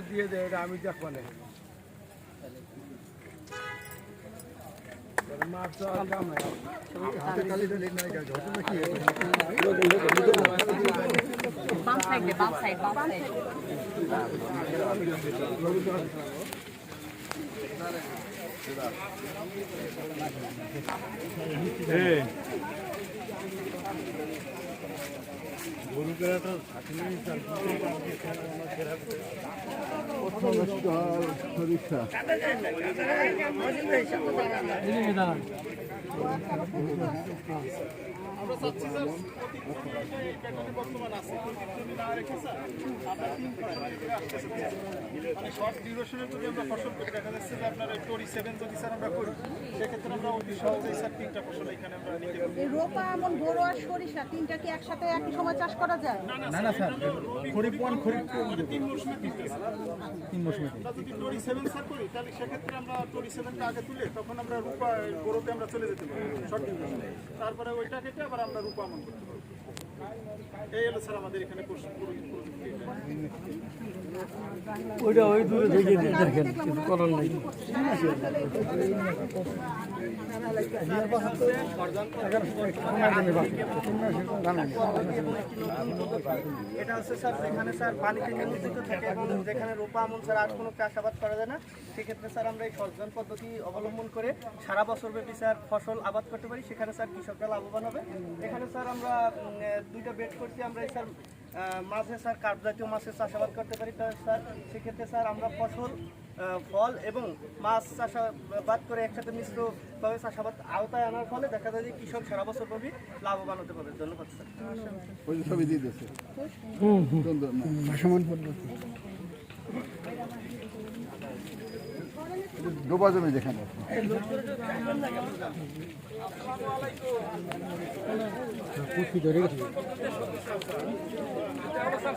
দিয়ে দেয় এটা আমি দেখবো না মাছ তো দাম নাই গরু কেনাটা পরীক্ষা আমরা চাচ্ছি স্যার বর্তমান আছে মানে শর্ট ডিউরেশনের যদি আমরা ফসল করি দেখা যাচ্ছে যে আপনার 27 যদি স্যার আমরা করি সেক্ষেত্রে আমরা অতি সহজেই স্যার 3টা ফসল এখানে আমরা নিতে পারি। এই রোপা এমন বড় আর সরিষা তিনটা কি একসাথে একই সময় চাষ করা যায়? না না স্যার খরিফ 1 খরিফ 2 তিন মৌসুমে তিন মৌসুমে আমরা যদি 27 স্যার করি তাহলে সেক্ষেত্রে আমরা 27টা আগে তুলে তখন আমরা রোপা গরুতে আমরা চলে যেতে পারি শর্ট ডিউরেশনে তারপরে ওইটা কেটে আবার আমরা রোপা আমন করতে পারবো। এই হলো স্যার আমাদের এখানে ওইটা ওই দূরে থেকে দেখেন কিছু করার নাই। এটা হচ্ছে স্যার যেখানে স্যার পানিতে নিমজ্জিত থাকে এবং যেখানে রোপা আমন স্যার আর কোনো চাষাবাদ করা যায় না সেক্ষেত্রে স্যার আমরা এই সর্জন পদ্ধতি অবলম্বন করে সারা বছর ব্যাপী স্যার ফসল আবাদ করতে পারি সেখানে স্যার কৃষকরা লাভবান হবে। এখানে স্যার আমরা 2টা বেড করছি আমরা স্যার মাঝে স্যার কার্প জাতীয় মাছের চাষাবাদ করতে পারি স্যার সেক্ষেত্রে স্যার আমরা ফসল ফল এবং মাছ চাষাবাদ করে একসাথে মিশ্রভাবে চাষাবাদ আওতায় আনার ফলে দেখা যায় যে কৃষক সারা বছর ব্যাপী লাভবান হতে পারবে। ধন্যবাদ স্যার। ডোবা জমি যেখানে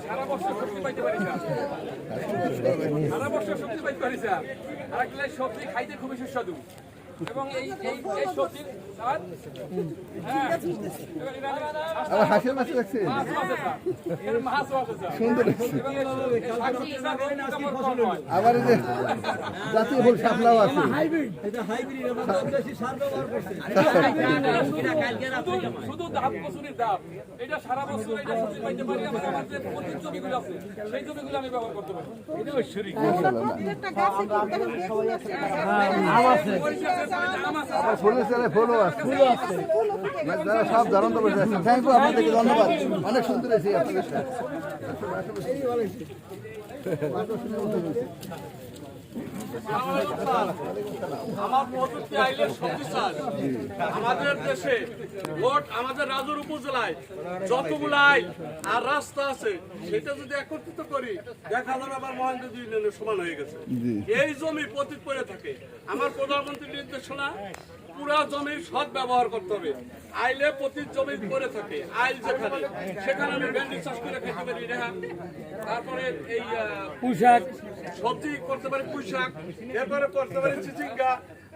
সারা বছর সবজি পাইতে পারি না সারা বছর সবজি পাইতে পারি না আর একটা সবজি খাইতে খুবই সুস্বাদু এবং এই সবজি হাঁসের মাছ লাগছে সুন্দর আবার এই যে জাতীয় ফুল শাপলাও আছে শুধু দাম কচুরির দাম এটা সারা বছর এটা সবজি পাইতে পারি আমাদের যে প্রতি জমিগুলো আছে সেই জমিগুলো আমি ব্যবহার করতে পারি এটা ঐশ্বরিক সব জানান তো থ্যাংক ইউ আপনাদেরকে ধন্যবাদ অনেক সুন্দর হয়েছে আপনাদের আমার প্রযুক্তি আইলের সবজি চাষ আমাদের দেশে মোট আমাদের রাজুর উপজেলায় যতগুলো আইল আর রাস্তা আছে সেটা যদি একত্রিত করি দেখা যাবে আমার মহেন্দ্র ইউনিয়নের সমান হয়ে গেছে। এই জমি পতিত করে থাকে আমার প্রধানমন্ত্রীর নির্দেশনা পুরা জমির সৎ ব্যবহার করতে হবে। আইলে প্রতি জমি করে থাকে আইল যেখানে সেখানে আমি ভেন্ডি চাষ করে খেতে পারি রেহা তারপরে এই পুঁইশাক সবজি করতে পারি পুঁইশাক এরপরে করতে পারি চিচিঙ্গা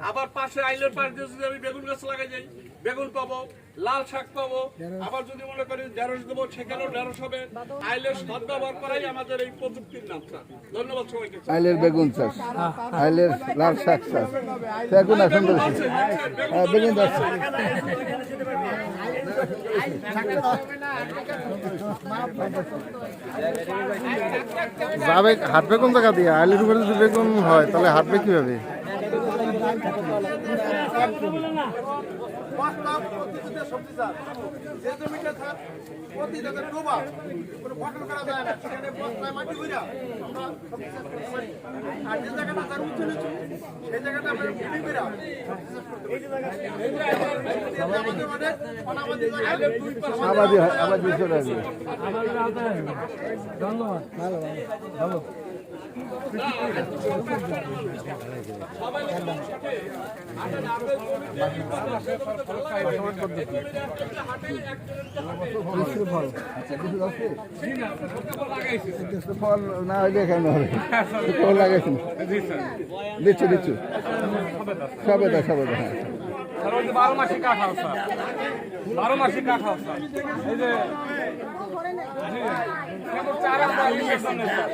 আবার পাশে আইলের পাশ দিয়ে যদি আমি বেগুন গাছ লাগাই যাই বেগুন পাবো লাল শাক পাবো আবার যদি মনে করি ঢেঁড়স দেবো সেখানেও ঢেঁড়স হবে। আইলের সৎ ব্যবহার করাই আমাদের এই প্রযুক্তির নাম। ধন্যবাদ সবাইকে। আইলের বেগুন চাষ আইলের লাল শাক চাষ বেগুন সুন্দর বেগুন চাষ যাবে হাঁটবে কোন জায়গা দিয়ে আইলের উপরে যদি বেগুন হয় তাহলে হাঁটবে কিভাবে? সবজি চাষ যে জমিটা থাক প্রতি জায়গায় ডোবা কোনো ফসল করা যায় না সেখানে বস্তায় মাটি ঘুরা আমরা সবজি চাষ করতে পারি আর যে জায়গাটা তার উঁচু নিচু সেই জায়গাটা আমরা ভুলি ঘুরা আমাদের অনেক অনাবাদী আবাদি চলে আসবে। ধন্যবাদ ভালো ভালো ফল না হইলে কেন হবে ফল লাগাইছেন দিচ্ছু সবেদা হ্যাঁ এই যে 12 মাসি কাঁঠাল স্যার, 12 মাসি কাঁঠাল স্যার, এই যে কেবল চারা পাওয়ার জন্য স্যার।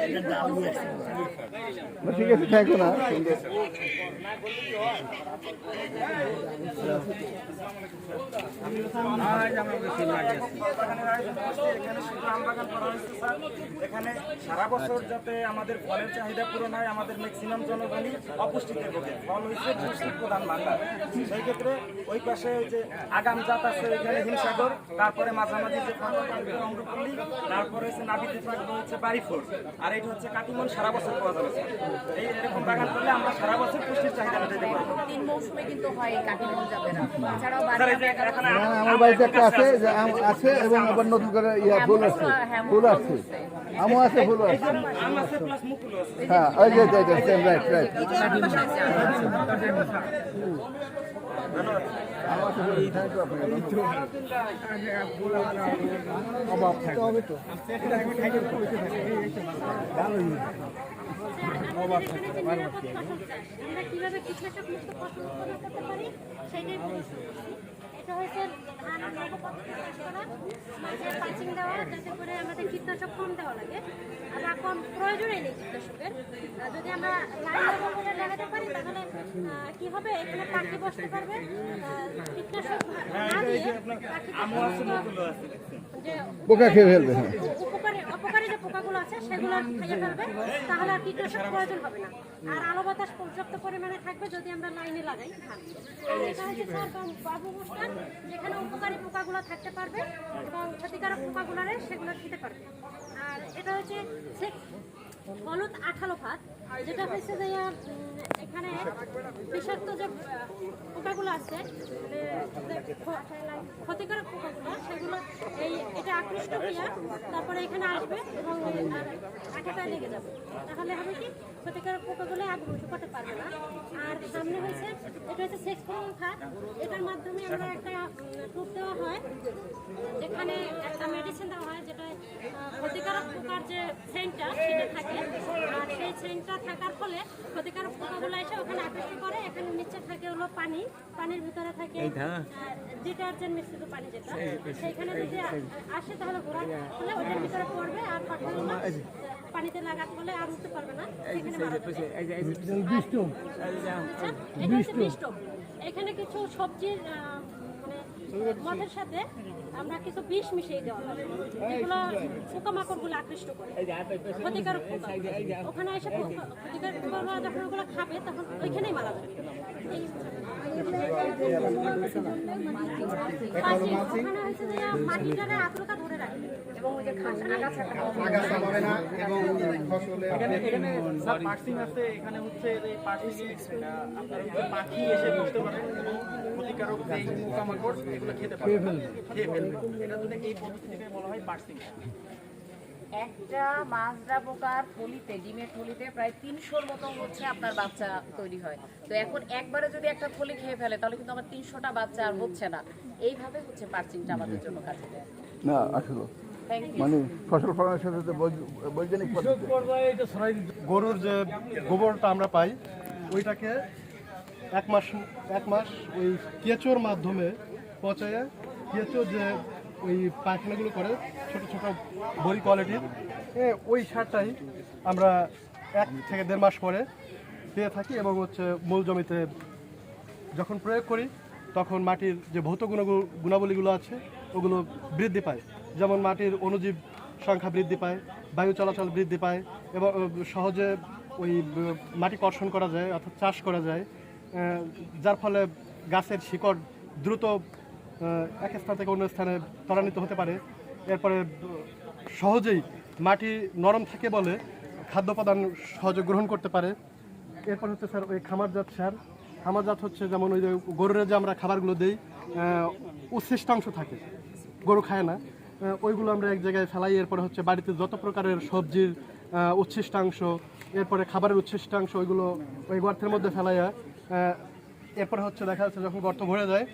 ঠিক আছে, থাকো না। এখানে শুধু আম বাগান করা হয়েছে স্যার। এখানে সারা বছর যাতে আমাদের ফলের চাহিদা পূরণ হয়, আমাদের ম্যাক্সিমাম জনগণই অপুষ্টিতে ভোগে। ফল হচ্ছে পুষ্টির প্রধান ভাণ্ডার। সেই ক্ষেত্রে ওই পাশে ওই যে আগাম জাত আছে, এখানে হিমসাগর, তারপরে মাঝামাঝি যে অমৃতপল্লী, তারপরে হচ্ছে নাবিতে থাকবে হচ্ছে বাড়িফোর, আর এটা হচ্ছে কাটিমন সারা বছর পাওয়া যাবে স্যার। এই এরকম বাগান করলে আমরা সারা বছর পুষ্টির চাহিদা মেটাতে পারবো। 3 মৌসুমে কিন্তু হয় এই কাটিমন যাবে না। এছাড়াও স্যার, এই যে এখানে না, আমার বাড়িতে একটা আছে যে আম আছে এবং আবার নতুন করে ফুল আছে, ফুল আছে, আমও আছে, ফুল আছে। আম আছে প্লাস মুকুল আছে। হ্যাঁ, ওই যে রাইট রাইট। আমরা কিভাবে কীটনাশক মুক্ত ফসল উৎপাদন করতে পারি সেটাই বলছি। এটা হচ্ছে ধান চাষ করা, মাঝে পাচিং দেওয়া, যাতে করে আমাদের কীটনাশক কম দেওয়া লাগে। আমরা কম প্রয়োজনই নেই কীটনাশকের। যদি আমরা লাইন করে লাগাতে পারি তাহলে কি হবে, এখানে পাখি বসতে পারবে। কীটনাশক না দিয়ে যে পোকা খেয়ে ফেলবে। হ্যাঁ, অপকারী যে পোকাগুলো আছে সেগুলো খেয়ে ফেলবে, তাহলে আর কীটনাশক প্রয়োজন হবে না। আর আলো বাতাস পর্যাপ্ত পরিমাণে থাকবে যদি আমরা লাইনে লাগাই ধান। আর এটা হচ্ছে স্যার বাবু বুস্টার, যেখানে উপকারী পোকাগুলো থাকতে পারবে এবং ক্ষতিকারক পোকাগুলোরে সেগুলো খেতে পারবে। আর এটা হচ্ছে হলুদ আঠালো ভাত, যেটা হচ্ছে যে এখানে বিষাক্ত যে পোকাগুলো আছে, ক্ষতিকারক পোকাগুলো, সেগুলো এটা আকৃষ্ট হইয়া তারপরে এখানে আসবে এবং আঠাটায় লেগে যাবে। তাহলে হবে কি, ক্ষতিকারক পোকাগুলো আগ্রহ করতে পারবে না। আর সামনে হয়েছে এটা হচ্ছে সেক্স হরমোন খাত, এটার মাধ্যমে আমরা একটা টুপ দেওয়া হয়, যেখানে একটা মেডিসিন দেওয়া হয়, যেটা ক্ষতিকারক পোকার যে সেন্টটা সেটা থাকে। আর সেই সেন্টটা থাকার ফলে ক্ষতিকারক পোকাগুলো এসে ওখানে আকৃষ্ট করে। এখানে নিচে থাকে হলো পানি, পানির ভিতরে থাকে ডিটারজেন্ট মিশ্রিত পানি, যেটা সেইখানে যদি আসে তাহলে ঘোরা হলে ওটার ভিতরে পড়বে, আর পাঠাগুলো পানিতে লাগাতে হলে আর উঠতে পারবে না, সেখানে মারা যাবে। এটা হচ্ছে বিষটোপ। এখানে কিছু সবজির মদের সাথে আমরা কিছু বিষ মিশিয়ে দেওয়া হয়, যেগুলো পোকামাকড়গুলো আকৃষ্ট করে, ক্ষতিকারক পোকা। ওখানে এসে ক্ষতিকারক পোকাগুলো যখন ওগুলো খাবে তখন ওইখানেই মারা যাবে। ওখানে হচ্ছে যে মাটিটারে আর্দ্রতা ধরে রাখবে এবং ওই যে আগাছা হবে না এবং ফসলে এখানে স্যার পার্সিং আছে, এখানে হচ্ছে এই পার্সিং আপনার হচ্ছে পাখি এসে বসতে পারে এবং ক্ষতিকারক যে পোকামাকড় এগুলো খেতে পারে, খেয়ে ফেলবে। এটার জন্য এই পদ্ধতিটাকে বলা হয় পার্সিং। একটা মাজরা পোকার থলিতে, ডিমের থলিতে প্রায় 300-র মতো হচ্ছে আপনার বাচ্চা তৈরি হয়। তো এখন একবারে যদি একটা থলি খেয়ে ফেলে তাহলে কিন্তু আমার 300টা বাচ্চা আর হচ্ছে না। এইভাবে হচ্ছে পার্সিংটা আমাদের জন্য কাজে দেয়। না আসলে মানে ফসল ফলানোর সাথে সাথে বৈজ্ঞানিক পদ্ধতি। গরুর যে গোবরটা আমরা পাই ওইটাকে এক মাস ওই কেঁচোর মাধ্যমে পচায়, কেঁচো যে ওই পায়খানাগুলো করে ছোট ছোট বড়ি কোয়ালিটির, ওই সারটাই আমরা 1 থেকে 1.5 মাস পরে পেয়ে থাকি এবং হচ্ছে মূল জমিতে যখন প্রয়োগ করি তখন মাটির যে ভৌত গুণাবলীগুলো আছে ওগুলো বৃদ্ধি পায়। যেমন মাটির অণুজীব সংখ্যা বৃদ্ধি পায়, বায়ু চলাচল বৃদ্ধি পায় এবং সহজে ওই মাটি কর্ষণ করা যায়, অর্থাৎ চাষ করা যায়, যার ফলে গাছের শিকড় দ্রুত এক স্থান থেকে অন্য স্থানে ত্বরান্বিত হতে পারে। এরপরে সহজেই মাটি নরম থাকে বলে খাদ্য উপাদান সহজে গ্রহণ করতে পারে। এরপর হচ্ছে স্যার ওই খামারজাত সার। খামারজাত হচ্ছে যেমন ওই যে গরুর যে আমরা খাবারগুলো দিই, উচ্ছিষ্টাংশ থাকে, গরু খায় না, ওইগুলো আমরা এক জায়গায় ফেলাই। এরপরে হচ্ছে বাড়িতে যত প্রকারের সবজির উচ্ছিষ্টাংশ, এরপরে খাবারের উচ্ছিষ্টাংশ, ওইগুলো ওই গর্তের মধ্যে ফেলাইয়া এরপরে হচ্ছে দেখা যাচ্ছে যখন গর্ত ভরে যায়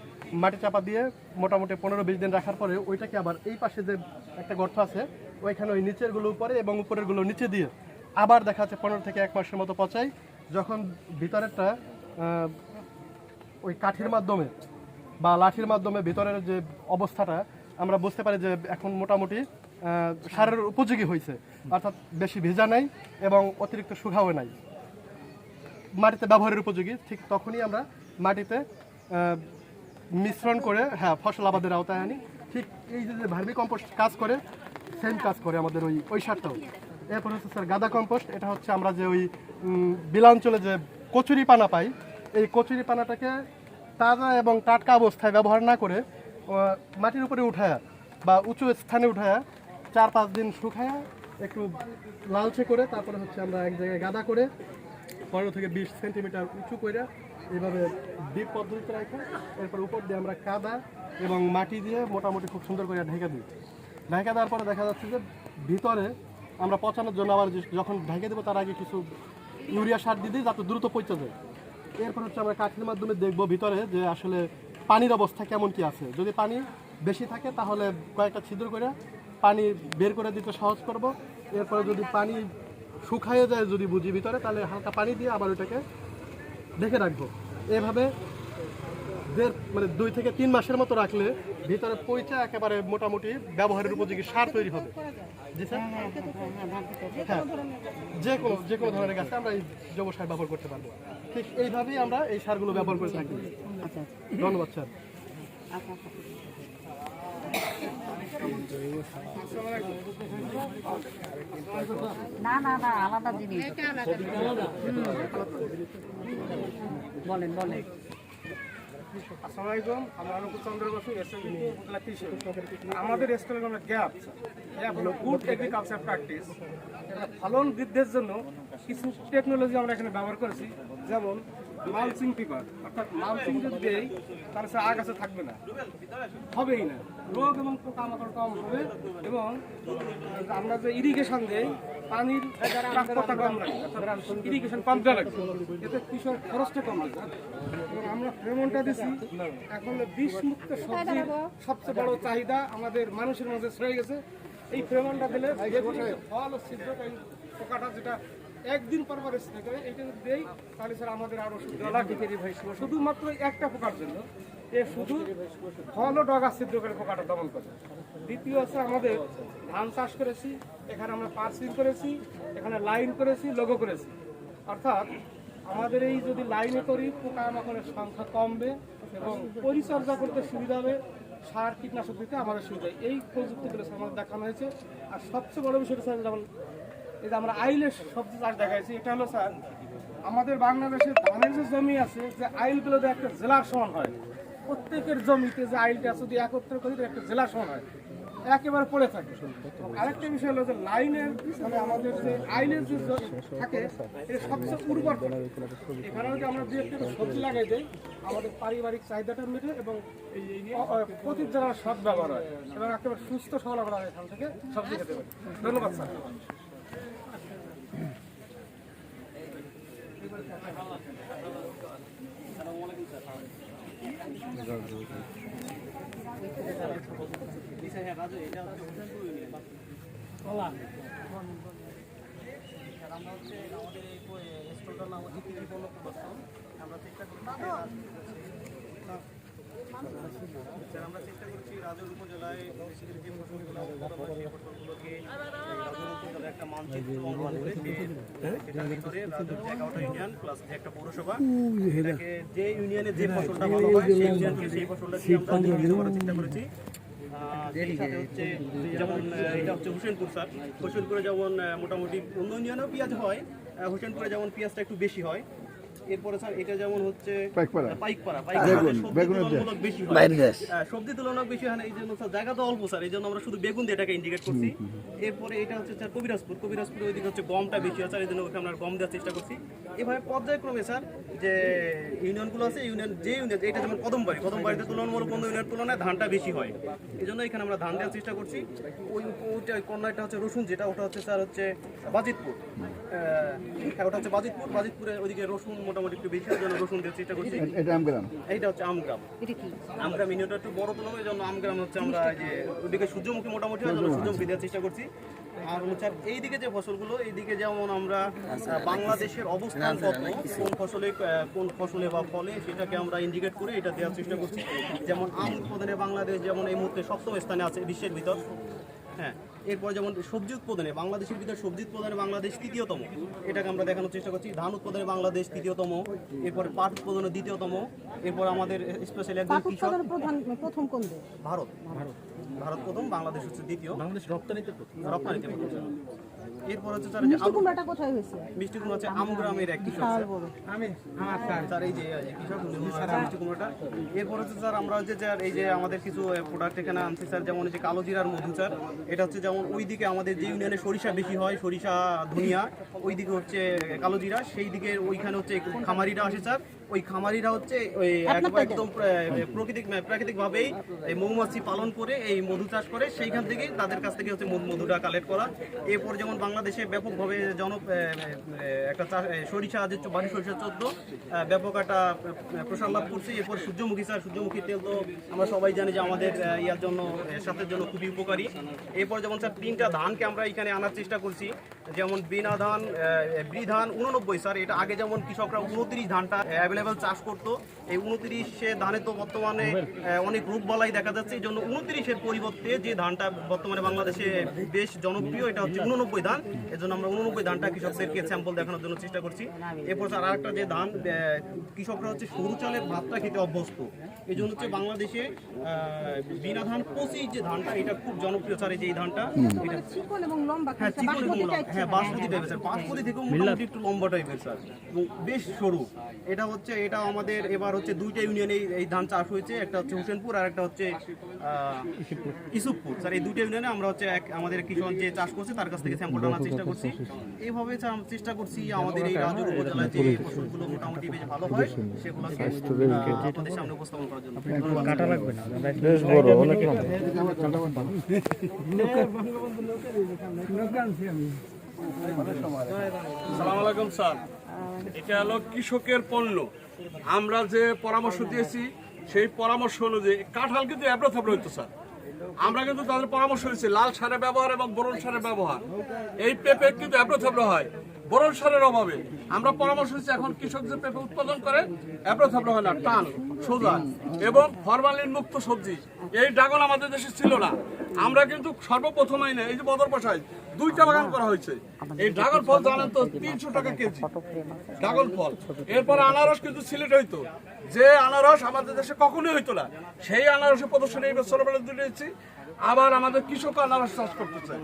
মাটি চাপা দিয়ে মোটামুটি 15-20 দিন রাখার পরে ওইটাকে আবার এই পাশে যে একটা গর্ত আছে ওইখানে ওই নিচেরগুলো উপরে এবং উপরেরগুলো নিচে দিয়ে আবার দেখা যাচ্ছে 15 থেকে 1 মাসের মতো পচাই। যখন ভিতরেরটা ওই কাঠির মাধ্যমে বা লাঠির মাধ্যমে ভিতরের যে অবস্থাটা আমরা বুঝতে পারি যে এখন মোটামুটি সারের উপযোগী হয়েছে, অর্থাৎ বেশি ভেজা নাই এবং অতিরিক্ত শুকাও নাই, মাটিতে ব্যবহারের উপযোগী। ঠিক তখনই আমরা মাটিতে মিশ্রণ করে ফসল আবাদের আওতায় আনি। ঠিক এই যে ভার্মি কম্পোস্ট কাজ করে, সেম কাজ করে আমাদের ওই সারটাও। এরপর হচ্ছে স্যার গাদা কম্পোস্ট। এটা হচ্ছে আমরা যে ওই বিলাঞ্চলে যে কচুরি পানা পাই, এই কচুরি পানাটাকে তাজা এবং টাটকা অবস্থায় ব্যবহার না করে মাটির উপরে উঠায়া বা উঁচু স্থানে উঠায়া 4-5 দিন শুকায়া একটু লালচে করে তারপরে হচ্ছে আমরা এক জায়গায় গাদা করে 15 থেকে 20 সেন্টিমিটার উঁচু করে এইভাবে ডিপ পদ্ধতিতে রাখি। এরপর উপর দিয়ে আমরা কাদা এবং মাটি দিয়ে মোটামুটি খুব সুন্দর করে ঢেকে দিই। ঢেকে দেওয়ার পরে দেখা যাচ্ছে যে ভিতরে আমরা পচানোর জন্য আবার যখন ঢেকে দেবো তার আগে কিছু ইউরিয়া সার দিয়ে দিই যাতে দ্রুত পচে যায়। এরপর হচ্ছে আমরা কাঠির মাধ্যমে দেখব ভিতরে যে আসলে পানির অবস্থা কেমন কি আছে। যদি পানি বেশি থাকে তাহলে কয়েকটা ছিদ্র করে পানি বের করে দিতে সহজ করব। এরপরে যদি পানি শুকায়ে যায় যদি বুঝি ভিতরে, তাহলে হালকা পানি দিয়ে আবার ওইটাকে ঢেকে রাখবো। এভাবে 2 থেকে 3 মাসের মতো রাখলে ভিতরে পচা একেবারে মোটামুটি ব্যবহারের উপযোগী সার তৈরি হবে। জি স্যার, হ্যাঁ, যে কোনো ধরনের গাছে আমরা এই জৈব সার ব্যবহার করতে পারবো। ঠিক এইভাবেই আমরা এই সারগুলো ব্যবহার করে থাকি। ধন্যবাদ স্যার। না না না, আলাদা জিনিস। বলেন বলেন। আসসালামু আলাইকুম, আমি অনুকূল চন্দ্র বসু, এসএমবি উপজেলা কৃষি। আমাদের স্কুলের নামে গ্যাপ হলো গুড এগ্রিকালচার প্র্যাকটিস। ফলন বৃদ্ধির জন্য কিছু টেকনোলজি আমরা এখানে ব্যবহার করেছি, যেমন মালচিং পেপার। অর্থাৎ মালচিং যদি দেই তাহলে সে আগাছা থাকবে না, হবেই না, রোগ এবং পোকামাকড় কম হবে। এবং আমরা যে ইরিগেশন দেই পানির প্রাপ্যতা কম লাগে, ইরিগেশন পাম্প দেওয়া লাগবে, এতে কৃষক খরচটা কম লাগে। এবং আমরা ফ্রেমনটা দিচ্ছি, এখন বিষমুক্ত সবজির সবচেয়ে বড় চাহিদা আমাদের মানুষের মধ্যে ছড়িয়ে গেছে। এই ফ্রেমনটা দিলে ফল ও ছিদ্রকারী পোকাটা যেটা একদিন পর পর স্প্রে করে, এইটা যদি দেই তাহলে স্যার আমাদের আরও সুবিধা লাগবে। শুধুমাত্র একটা পোকার জন্য এ শুধু ফল ও ডগা ছিদ্র করে পোকাটা দমন করে। দ্বিতীয় হচ্ছে আমাদের ধান চাষ করেছি, এখানে আমরা পার্সিং করেছি, এখানে লাইন করেছি, লোগো করেছি। অর্থাৎ আমাদের এই যদি লাইনে করি পোকামাকড়ের সংখ্যা কমবে এবং পরিচর্যা করতে সুবিধা হবে, সার কীটনাশক দিতে আমাদের সুবিধা। এই প্রযুক্তিগুলো আমাদের দেখানো হয়েছে। আর সবচেয়ে বড় বিষয়টা স্যার, যেমন এই যে আমরা আইলের সবজি চাষ দেখাইছি, এটা হলো স্যার আমাদের বাংলাদেশের ধানের যে জমি আছে, যে আইলগুলো একটা জেলার সমান হয়, প্রত্যেকের জমিতে যে আইলটা যদি একত্র করি একটা জেলার সমান হয়, একেবারে পড়ে থাকে। আরেকটা বিষয় হলো যে লাইনের মানে আমাদের যে আইলের যে থাকে এটা সবচেয়ে উর্বর। এখানে যদি আমরা দু একটা সবজি লাগাই দিই আমাদের পারিবারিক চাহিদাটা মেটে এবং প্রতি জেলার সব ব্যবহার হয় এবং একেবারে সুস্থ সবল আমরা এখান থেকে সবজি খেতে পারি। ধন্যবাদ স্যার। আমরা চেষ্টা করছি রাজৌর উপজেলায় যে ফসলগুলো সেই ফসলগুলোকে রাজৌর উপজেলায় একটা মানচিত্র অঙ্কন করে সেটার ভিতরে রাজৌর 11টা ইউনিয়ন প্লাস একটা পৌরসভা, এটাকে যে ইউনিয়নে যে ফসলটা ভালো হয় সেই ইউনিয়নকে সেই ফসলটা দিয়ে আমরা নির্মিত করার চেষ্টা করেছি। হচ্ছে যেমন এটা হচ্ছে হোসেনপুর স্যার, হোসেনপুরে যেমন মোটামুটি অন্য ইউনিয়নেও পেঁয়াজ হয়, হোসেনপুরে যেমন পেঁয়াজটা একটু বেশি হয়। এরপরে স্যার এটা যেমন হচ্ছে পাইকপাড়া সবজি তুলনামূলক বেশি হয় না, এই জন্য স্যার জায়গা তো অল্প স্যার, এই জন্য আমরা শুধু বেগুন দিয়ে এটাকে ইন্ডিকেট করছি। এরপরে এটা হচ্ছে স্যার কবিরাজপুর ওইদিকে হচ্ছে গমটা বেশি হয় স্যার, এই জন্য ওখানে আমরা গম দেওয়ার চেষ্টা করছি। এভাবে পর্যায়ক্রমে স্যার যে ইউনিয়নগুলো আছে যে ইউনিয়ন এটা যেমন কদমবাড়িতে তুলনামূলক অন্য ইউনিয়নের তুলনায় ধানটা বেশি হয়, এই জন্য এখানে আমরা ধান দেওয়ার চেষ্টা করছি। ওইটা কন্যাটা হচ্ছে রসুন, যেটা ওটা হচ্ছে স্যার হচ্ছে বাজিতপুর, ওটা হচ্ছে বাজিতপুরে ওইদিকে রসুন মোটামুটি একটু বেশি, জন্য রসুন দেওয়ার চেষ্টা করছি। এইটা হচ্ছে আমগ্রাম ইউনিয়নটা একটু বড় তুলনায়, এই জন্য আমগ্রাম হচ্ছে আমরা যে ওইদিকে সূর্যমুখী মোটামুটি হয়, সূর্যমুখী দেওয়ার চেষ্টা করছি। আর স্যার এইদিকে যে ফসলগুলো, এইদিকে যেমন আমরা বাংলাদেশের অবস্থান কত, কোন ফসলে বা ফলে সেটাকে আমরা ইন্ডিকেট করে এটা দেওয়ার চেষ্টা করছি। যেমন আম উৎপাদনে বাংলাদেশ যেমন এই মুহূর্তে 7ম স্থানে আছে বিশ্বের ভিতর। হ্যাঁ, এরপর যেমন সবজি উৎপাদনে বাংলাদেশের ভিতরে সবজি উৎপাদনে বাংলাদেশ 3য়তম, এটাকে আমরা দেখানোর চেষ্টা করছি। ধান উৎপাদনে বাংলাদেশ 3য়তম, এরপরে পাট উৎপাদনে 2য়তম, এরপর আমাদের স্পেশালি একজন কৃষক প্রথম কোন দেশ? ভারত প্রথম, বাংলাদেশ হচ্ছে দ্বিতীয়। বাংলাদেশ রপ্তানিতে প্রথম। এরপর হচ্ছে স্যার যে কুমড়াটা কোথায় হয়েছে? মিষ্টি কুমড়া হচ্ছে আমগ্রামের এক কৃষক স্যার, এই যে কৃষক মিষ্টি কুমড়াটা। এরপর হচ্ছে স্যার আমরা হচ্ছে স্যার এই যে আমাদের কিছু প্রোডাক্ট এখানে আনছি স্যার, যেমন এই যে কালো জিরার মধু স্যার, এটা হচ্ছে যেমন ওইদিকে আমাদের যে ইউনিয়নে সরিষা বেশি হয়, সরিষা ধনিয়া, ওইদিকে হচ্ছে কালো জিরা, সেই দিকে ওইখানে হচ্ছে খামারিরা আসে স্যার। ওই খামারিরা হচ্ছে ওই একদম প্রাকৃতিকভাবেই এই মৌমাছি পালন করে এই মধু চাষ করে, সেইখান থেকেই তাদের কাছ থেকে হচ্ছে মধুটা কালেক্ট করা। এরপর যেমন বাংলাদেশে ব্যাপকভাবে একটা সরিষা যে বাড়ি সরিষা 14 ব্যাপক একটা প্রসার লাভ করছে। এরপর সূর্যমুখী স্যার, সূর্যমুখীর তেল তো আমরা সবাই জানি যে আমাদের ইয়ার জন্য, স্বাস্থ্যের জন্য খুবই উপকারী। এরপর যেমন স্যার 3টা ধানকে আমরা এখানে আনার চেষ্টা করছি, যেমন বৃ ধান 89 স্যার। এটা আগে যেমন কৃষকরা 29 ধানটা অ্যাভেলেবেল চাষ করতো, এই 29 ধানে তো বর্তমানে অনেক রোগবালাই দেখা যাচ্ছে। এই জন্য 29-এর পরিবর্তে যে ধানটা বর্তমানে বাংলাদেশে বেশ জনপ্রিয়, এটা হচ্ছে 89 ধান। এজন্য আমরা 89 ধানটা কৃষকদেরকে স্যাম্পল দেখানোর জন্য চেষ্টা করছি। এরপর স্যার আরেকটা যে ধান, কৃষকরা হচ্ছে সরু চালের ভাতটা খেতে অভ্যস্ত, এই জন্য হচ্ছে বাংলাদেশে বিনা ধান 25 যে ধানটা, এটা খুব জনপ্রিয় স্যার। এই যে এই ধানটা, এটা চিকন এবং লম্বা, হ্যাঁ চিকন এবং লম্বা, হ্যাঁ বাসমতি টাইপের স্যার, বাসমতি থেকেও মোটামুটি একটু লম্বা টাইপের স্যার, এবং বেশ সরু। এটা আমাদের এবার হচ্ছে 2টা ইউনিয়নে এই ধান চাষ হয়েছে, একটা হচ্ছে হোসেনপুর আর একটা হচ্ছে ইসুফপুর স্যার। এই 2টা ইউনিয়নে আমরা হচ্ছে আমাদের কৃষক যে চাষ করছে তার কাছ থেকে স্যাম্পল আনার চেষ্টা করছি। এইভাবে আমরা চেষ্টা করছি আমাদের এই রাজুর উপজেলায় যে ফসলগুলো মোটামুটি বেশ ভালো হয় সেগুলোকে আপনাদের সামনে উপস্থাপন করার জন্য। কাটা লাগবে না, বেশ বড় অনেক। আসসালামু আলাইকুম স্যার, এটা হলো কৃষকের পণ্য। আমরা যে পরামর্শ দিয়েছি সেই পরামর্শ অনুযায়ী কাঁঠাল কিন্তু এবড়োথেবড়ো হইতো স্যার। আমরা কিন্তু তাদের পরামর্শ দিয়েছি লাল সারের ব্যবহার এবং বোরন সারের ব্যবহার। এই পেঁপে কিন্তু এবড়োথেবড়ো হয় বোরন সারের অভাবে। আমরা পরামর্শ দিচ্ছি এখন কৃষক যে পেঁপে উৎপাদন করে এবড়োথেবড়ো হয় না, টান সোজা এবং ফরমালিন মুক্ত সবজি। এই ড্রাগন আমাদের দেশে ছিল না। আমরা কিন্তু সর্বপ্রথম আইনে এই যে বদরপাশায় 2টা বাগান করা হয়েছে। এই ড্রাগন ফল জানেন তো 300 টাকা কেজি ড্রাগন ফল। এরপর আনারস কিন্তু সিলেটে হইতো, যে আনারস আমাদের দেশে কখনোই হইতো না, সেই আনারসের প্রদর্শনী এই বছর আমরা দিয়েছি। আবার আমাদের কৃষক আনারস চাষ করতেছে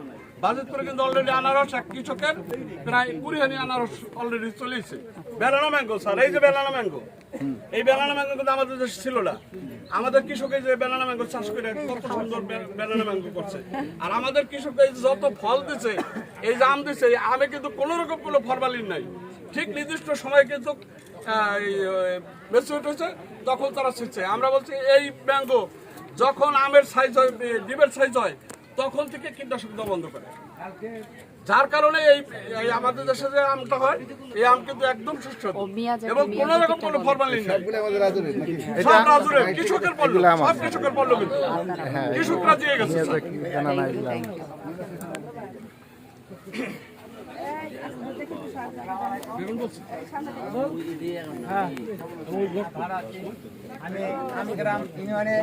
বাজিতপুরে, কিন্তু অলরেডি আনারস এক কৃষকের প্রায় 20 আনারস অলরেডি চলেছে। বেলানা ম্যাঙ্গো স্যার, এই যে বেলানা ম্যাঙ্গো, এই বেলানা ম্যাঙ্গো কিন্তু আমাদের দেশে ছিল না। আমাদের কৃষক এই যে বেলানা ম্যাঙ্গো চাষ করে কত সুন্দর বেলানা ম্যাঙ্গো করছে। আর আমাদের কৃষক এই যত ফল দিচ্ছে, এই যে আম দিচ্ছে, আমে কিন্তু কোনো রকম কোনো ফরমালিন নাই। ঠিক নির্দিষ্ট সময় কিন্তু ম্যাচিউর হচ্ছে তখন তারা ছিটছে। আমরা বলছি এই ম্যাঙ্গো যখন আমের সাইজ হয়, ডিমের সাইজ হয়, তখন থেকে কীটনাশক দেওয়া বন্ধ করে। যার কারণে এই আমাদের দেশে যে আমটা হয়, এই আম কিন্তু একদম সুস্বাদু এবং কোনো রকম কোনো ফরমালিন নাই। সব রাজুরের কৃষকের পণ্য, সব কৃষকের পণ্য, কিন্তু কৃষকরা দিয়ে গেছে। আমি গ্রাম ইউনিয়নে